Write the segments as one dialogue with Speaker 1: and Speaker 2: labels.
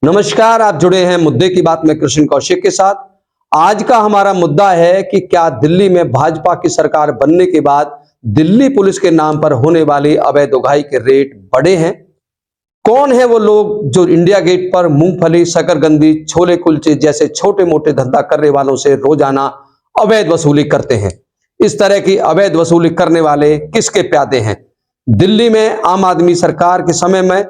Speaker 1: नमस्कार, आप जुड़े हैं मुद्दे की बात में कृष्ण कौशिक के साथ। आज का हमारा मुद्दा है कि क्या दिल्ली में भाजपा की सरकार बनने के बाद दिल्ली पुलिस के नाम पर होने वाली अवैध उगाही के रेट बढ़े हैं? कौन है वो लोग जो इंडिया गेट पर मूंगफली, शकरकंदी, छोले कुलचे जैसे छोटे मोटे धंधा करने वालों से रोजाना अवैध वसूली करते हैं? इस तरह की अवैध वसूली करने वाले किसके प्यादे हैं? दिल्ली में आम आदमी सरकार के समय में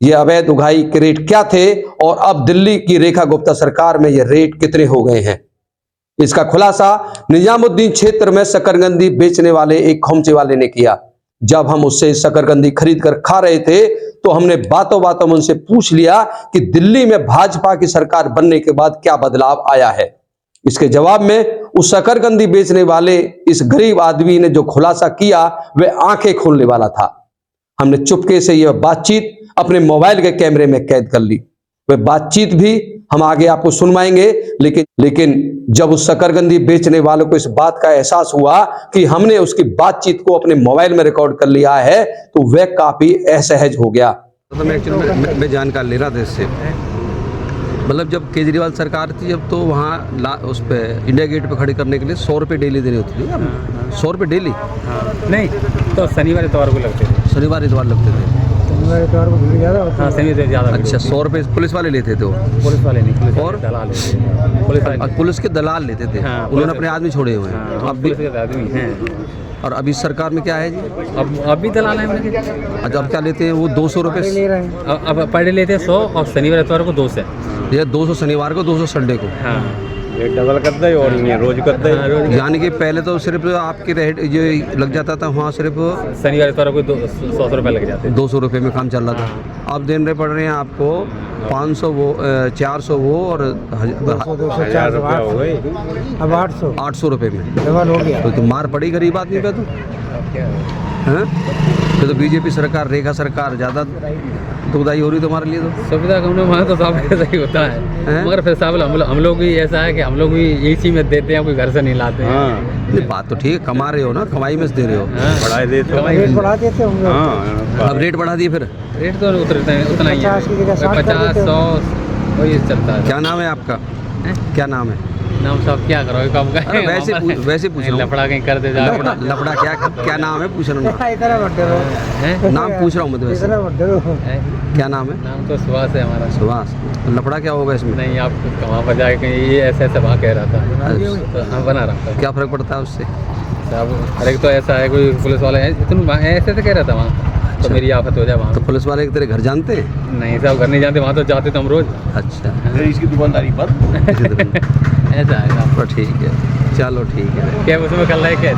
Speaker 1: ये अवैध उगाही के रेट क्या थे और अब दिल्ली की रेखा गुप्ता सरकार में ये रेट कितने हो गए हैं? इसका खुलासा निजामुद्दीन क्षेत्र में शकरकंदी बेचने वाले एक खोमचे वाले ने किया। जब हम उससे शकरकंदी खरीद कर खा रहे थे तो हमने बातों बातों में उनसे पूछ लिया कि दिल्ली में भाजपा की सरकार बनने के बाद क्या बदलाव आया है। इसके जवाब में उस शकरकंदी बेचने वाले इस गरीब आदमी ने जो खुलासा किया वह आंखें खोलने वाला था। हमने चुपके से यह बातचीत अपने मोबाइल के कैमरे में कैद कर ली। वह बातचीत भी हम आगे आपको सुनवाएंगे, लेकिन जब उस शकरकंदी बेचने वालों को इस बात का एहसास हुआ कि हमने उसकी बातचीत को अपने मोबाइल में रिकॉर्ड कर लिया है तो वह काफी असहज हो गया।
Speaker 2: तो मैं जानकारी ले रहा था इससे, मतलब जब केजरीवाल सरकार थी जब तो वहाँ उस पे इंडिया गेट पे खड़ी करने के लिए 100 रुपये डेली देनी होती थी। 100 रुपये डेली
Speaker 3: नहीं, तो शनिवार इतवार को लगते थे।
Speaker 2: शनिवार इतवार लगते थे।
Speaker 3: शनिवार इतवार को भीड़ ज़्यादा होती है। हाँ, शनिवार ज़्यादा।
Speaker 2: अच्छा, 100 रुपये पुलिस वाले लेते थे वो?
Speaker 3: पुलिस वाले नहीं, पुलिस
Speaker 2: और
Speaker 3: दलाल लेते हैं।
Speaker 2: पुलिस के दलाल लेते थे।
Speaker 3: हाँ,
Speaker 2: उन्होंने अपने आदमी छोड़े हुए हैं।
Speaker 3: हाँ,
Speaker 2: तो अब
Speaker 3: पुलिस के आदमी हैं।
Speaker 2: और अभी सरकार में क्या है जी?
Speaker 3: अब भी दलाल हैं उनके।
Speaker 2: अच्छा, अब क्या लेते हैं वो? 200 रुपये
Speaker 3: ले रहे हैं। अब पर डे लेते हैं 100 और शनिवार इतवार को 200।
Speaker 2: ये 200 शनिवार को, 200 संडे को।
Speaker 3: हाँ,
Speaker 4: ये डबल करता है और ये रोज करता है।
Speaker 2: यानी कि पहले तो सिर्फ आपके रेट ये लग जाता था वहाँ सिर्फ
Speaker 3: शनिवार इतवार को 100 रुपये लग जाते हैं।
Speaker 2: 200 रुपये में काम चल रहा था। अब देने पड़ रहे हैं आपको 500 वो, 400 वो और
Speaker 4: 1000 रुपया हो गई।
Speaker 3: अब
Speaker 2: 800 रुपये में
Speaker 3: डबल हो गया।
Speaker 2: तो मार पड़ी गरीब आदमी पे तो, हैं? तो बीजेपी सरकार, रेखा सरकार ज़्यादा दुखदाई हो रही तुम्हारे लिए तो।
Speaker 3: सुविधा कम वहाँ तो सब ऐसा ही होता है, मगर फिर साहब हम लोग भी ऐसा है कि हम लोग भी इसी में देते हैं, कोई घर से नहीं लाते हैं।
Speaker 2: नहीं, बात तो ठीक है, कमा रहे हो ना, कमाई में से दे रहे हो।
Speaker 4: बढ़ा देते
Speaker 3: रेट बढ़ा देते होंगे।
Speaker 2: अब रेट बढ़ा दिए फिर?
Speaker 3: रेट तो उतना ही है, 50 100 वही चलता है।
Speaker 2: क्या नाम है आपका? क्या नाम है?
Speaker 3: नाम साहब क्या करोगे कब का?
Speaker 2: वैसे पूछ रहा हूँ।
Speaker 3: लफड़ा कहीं कर दे जा।
Speaker 2: लफड़ा क्या नाम है पूछ रहा हूँ। नाम पूछ रहा हूँ मैं तो वैसे। क्या नाम है?
Speaker 3: नाम तो सुभाष है हमारा।
Speaker 2: सुभाष। तो लफड़ा क्या होगा इसमें?
Speaker 3: नहीं, आप वहाँ पर जाके कहीं ये ऐसे ऐसे वहाँ कह रहा था। तो हाँ, बना रहा था।
Speaker 2: क्या फ़र्क पड़ता है उससे?
Speaker 3: साहब हर एक तो ऐसा है, कोई पुलिस वाले हैं तुम ऐसे ऐसे कह रहा था वहाँ, तो मेरी आफत हो जाए वहाँ।
Speaker 2: तो पुलिस वाले तेरे घर जानते हैं?
Speaker 3: नहीं साहब, घर नहीं जानते, वहाँ तो जाते तो हम रोज।
Speaker 2: अच्छा,
Speaker 4: इसकी दुकानदारी बंद।
Speaker 3: ऐसा है साहब।
Speaker 2: तो ठीक है, चलो ठीक है।
Speaker 3: क्या उसमें कल रहे क्या?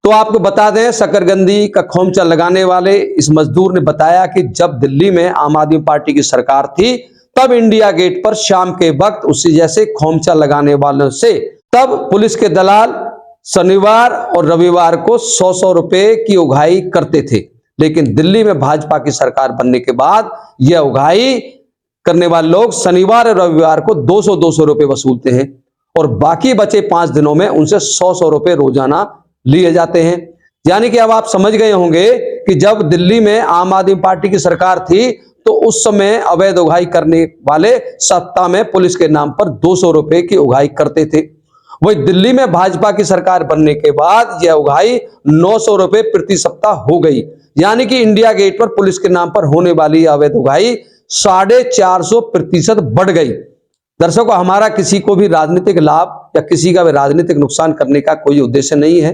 Speaker 1: तो आपको बता दें, शकरकंदी का खोमचा लगाने वाले इस मजदूर ने बताया कि जब दिल्ली में आम आदमी पार्टी की सरकार थी तब इंडिया गेट पर शाम के वक्त उसी जैसे खोमचा लगाने वालों से तब पुलिस के दलाल शनिवार और रविवार को 100 रुपए की उगाही करते थे। लेकिन दिल्ली में भाजपा की सरकार बनने के बाद यह उगाही करने वाले लोग शनिवार और रविवार को 200 रुपए वसूलते हैं और बाकी बचे 5 दिनों में उनसे 100 रुपए रोजाना लिए जाते हैं। यानी कि अब आप समझ गए होंगे कि जब दिल्ली में आम आदमी पार्टी की सरकार थी तो उस समय अवैध उगाही करने वाले सत्ता में पुलिस के नाम पर 200 रुपए की उगाही करते थे। वही दिल्ली में भाजपा की सरकार बनने के बाद यह उगाही 900 रुपए प्रति सप्ताह हो गई। यानी कि इंडिया गेट पर पुलिस के नाम पर होने वाली अवैध उगाही 450% बढ़ गई। दर्शकों, हमारा किसी को भी राजनीतिक लाभ या किसी का भी राजनीतिक नुकसान करने का कोई उद्देश्य नहीं है,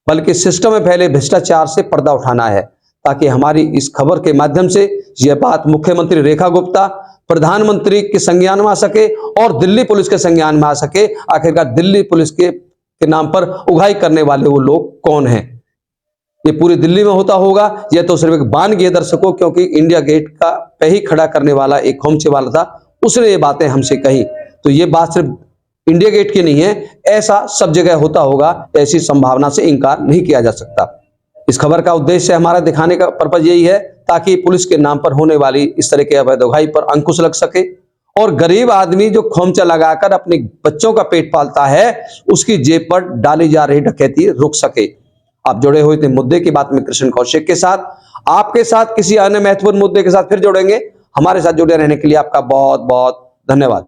Speaker 1: बल्कि सिस्टम में फैले भ्रष्टाचार से पर्दा उठाना है, ताकि हमारी इस खबर के माध्यम से यह बात मुख्यमंत्री रेखा गुप्ता, प्रधानमंत्री के संज्ञान में आ सके और दिल्ली पुलिस के संज्ञान में आ सके। आखिरकार दिल्ली पुलिस के नाम पर उगाही करने वाले वो लोग कौन हैं? ये पूरी दिल्ली में होता होगा, यह तो सिर्फ एक वानगी है दर्शकों, क्योंकि इंडिया गेट का पे ही खड़ा करने वाला एक खोमचे वाला था, उसने ये बातें हमसे कही। तो ये बात सिर्फ इंडिया गेट की नहीं है, ऐसा सब जगह होता होगा, ऐसी संभावना से इनकार नहीं किया जा सकता। इस खबर का उद्देश्य हमारा दिखाने का पर्पज यही है ताकि पुलिस के नाम पर होने वाली इस तरह के अवैध उगाही पर अंकुश लग सके और गरीब आदमी जो खोमचा लगाकर अपने बच्चों का पेट पालता है उसकी जेब पर डाली जा रही डकैती रुक सके। आप जुड़े हुए थे मुद्दे की बात में कृष्ण कौशिक के साथ। आपके साथ किसी अन्य महत्वपूर्ण मुद्दे के साथ फिर जुड़ेंगे। हमारे साथ जुड़े रहने के लिए आपका बहुत बहुत धन्यवाद।